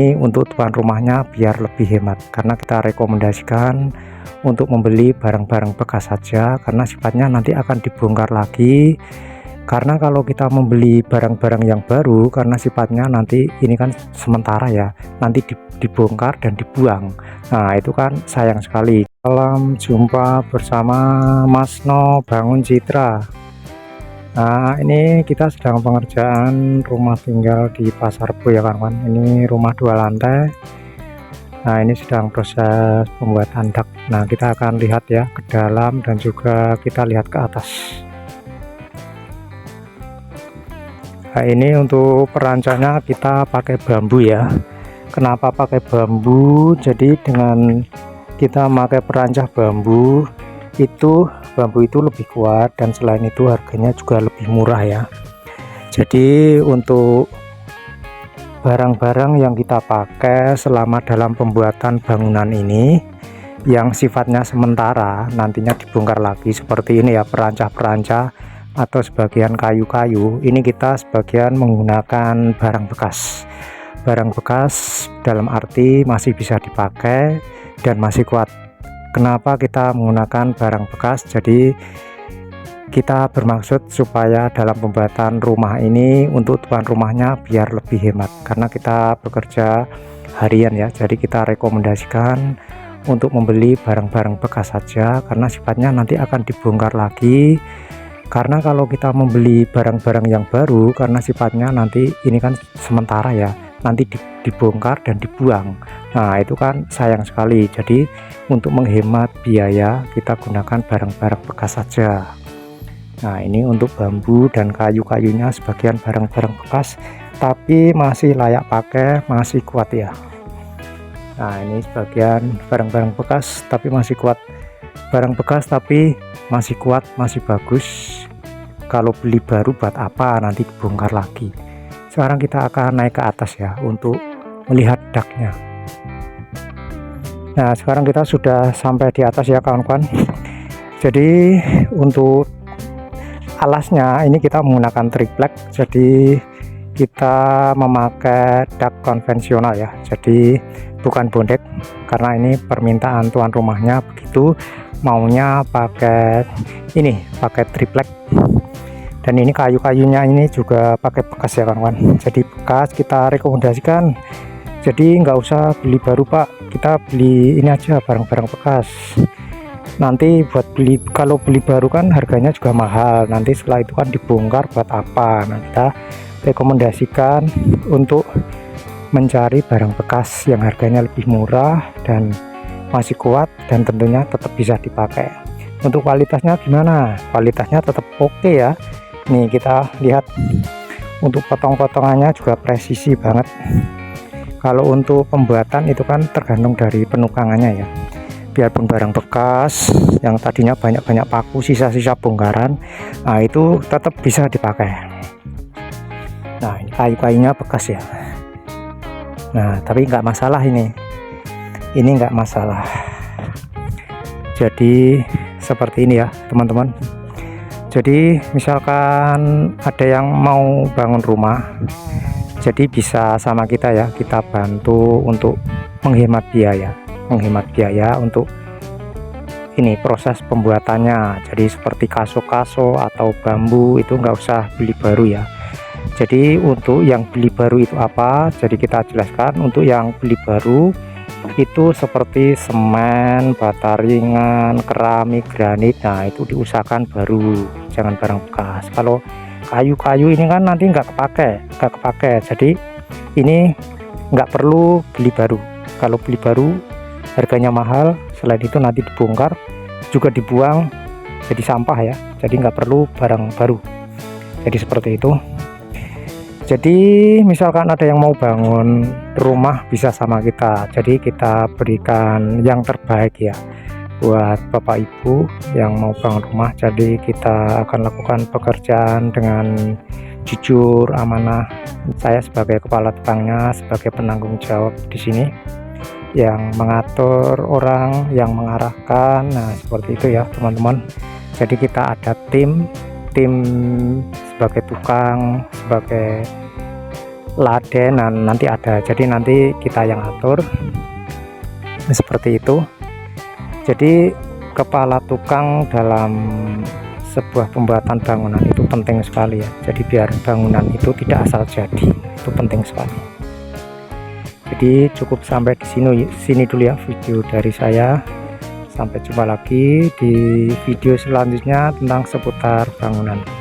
Ini untuk tuan rumahnya biar lebih hemat, karena kita rekomendasikan untuk membeli barang-barang bekas saja, karena sifatnya nanti akan dibongkar lagi. Karena kalau kita membeli barang-barang yang baru, karena sifatnya nanti ini kan sementara ya, nanti dibongkar dan dibuang. Nah itu kan sayang sekali. Salam jumpa bersama Mas No Bangun Citra. Nah ini kita sedang pengerjaan rumah tinggal di Pasar Rebo ya kawan-kawan. Ini rumah 2 lantai. Nah ini sedang proses pembuatan dak. Nah kita akan lihat ya ke dalam dan juga kita lihat ke atas. Nah ini untuk perancangnya kita pakai bambu ya. Kenapa pakai bambu? Jadi dengan kita pakai perancang bambu itu, bambu itu lebih kuat dan selain itu harganya juga lebih murah ya. Jadi untuk barang-barang yang kita pakai selama dalam pembuatan bangunan ini yang sifatnya sementara, nantinya dibongkar lagi seperti ini ya, perancah-perancah atau sebagian kayu-kayu, ini kita sebagian menggunakan barang bekas. Barang bekas dalam arti masih bisa dipakai dan masih kuat. Kenapa kita menggunakan barang bekas? Jadi kita bermaksud supaya dalam pembuatan rumah ini untuk tuan rumahnya biar lebih hemat, karena kita bekerja harian ya. Jadi kita rekomendasikan untuk membeli barang-barang bekas saja, karena sifatnya nanti akan dibongkar lagi. Karena kalau kita membeli barang-barang yang baru, karena sifatnya nanti ini kan sementara ya, nanti dibongkar dan dibuang. Nah itu kan sayang sekali. Jadi untuk menghemat biaya kita gunakan barang-barang bekas saja. Nah ini untuk bambu dan kayu-kayunya sebagian barang-barang bekas tapi masih layak pakai, masih kuat ya. Nah ini sebagian barang-barang bekas tapi masih kuat. Barang bekas tapi masih kuat, masih bagus. Kalau beli baru buat apa, nanti dibongkar lagi. Sekarang kita akan naik ke atas ya untuk melihat daknya. Nah sekarang kita sudah sampai di atas ya kawan-kawan. Jadi untuk alasnya ini kita menggunakan triplek, jadi kita memakai dak konvensional ya, jadi bukan bondek, karena ini permintaan tuan rumahnya begitu, maunya pakai ini, pakai triplek. Dan ini kayu-kayunya ini juga pakai bekas ya kawan-kawan, jadi bekas kita rekomendasikan. Jadi nggak usah beli baru pak, kita beli ini aja barang-barang bekas. Nanti buat beli, kalau beli baru kan harganya juga mahal, nanti setelah itu kan dibongkar buat apa. Nah kita rekomendasikan untuk mencari barang bekas yang harganya lebih murah dan masih kuat dan tentunya tetap bisa dipakai. Untuk kualitasnya gimana? Kualitasnya tetap oke ya. Nih kita lihat untuk potong-potongannya juga presisi banget. Kalau untuk pembuatan itu kan tergantung dari penukangannya ya. Biarpun barang bekas yang tadinya banyak-banyak paku, sisa-sisa bongkaran, nah itu tetap bisa dipakai. Nah ini kayu-kayunya bekas ya. Nah tapi nggak masalah ini nggak masalah. Jadi seperti ini ya teman-teman. Jadi misalkan ada yang mau bangun rumah, jadi bisa sama kita ya, kita bantu untuk menghemat biaya untuk ini proses pembuatannya. Jadi seperti kaso-kaso atau bambu itu nggak usah beli baru ya. Jadi untuk yang beli baru itu apa? Jadi kita jelaskan untuk yang beli baru itu seperti semen, bata ringan, keramik, granit. Nah itu diusahakan baru, jangan barang bekas. Kalau kayu-kayu ini kan nanti nggak kepake, jadi ini nggak perlu beli baru. Kalau beli baru harganya mahal, selain itu nanti dibongkar juga dibuang jadi sampah ya, jadi nggak perlu barang baru. Jadi seperti itu. Jadi misalkan ada yang mau bangun rumah bisa sama kita, jadi kita berikan yang terbaik ya buat bapak ibu yang mau bangun rumah. Jadi kita akan lakukan pekerjaan dengan jujur, amanah. Saya sebagai kepala tukangnya, sebagai penanggung jawab di sini, yang mengatur orang, yang mengarahkan. Nah seperti itu ya teman-teman. Jadi kita ada tim sebagai tukang, sebagai ladenan nanti ada, jadi nanti kita yang atur seperti itu. Jadi kepala tukang dalam sebuah pembuatan bangunan itu penting sekali ya, jadi biar bangunan itu tidak asal jadi, itu penting sekali. Jadi cukup sampai di sini dulu ya video dari saya. Sampai jumpa lagi di video selanjutnya tentang seputar bangunan.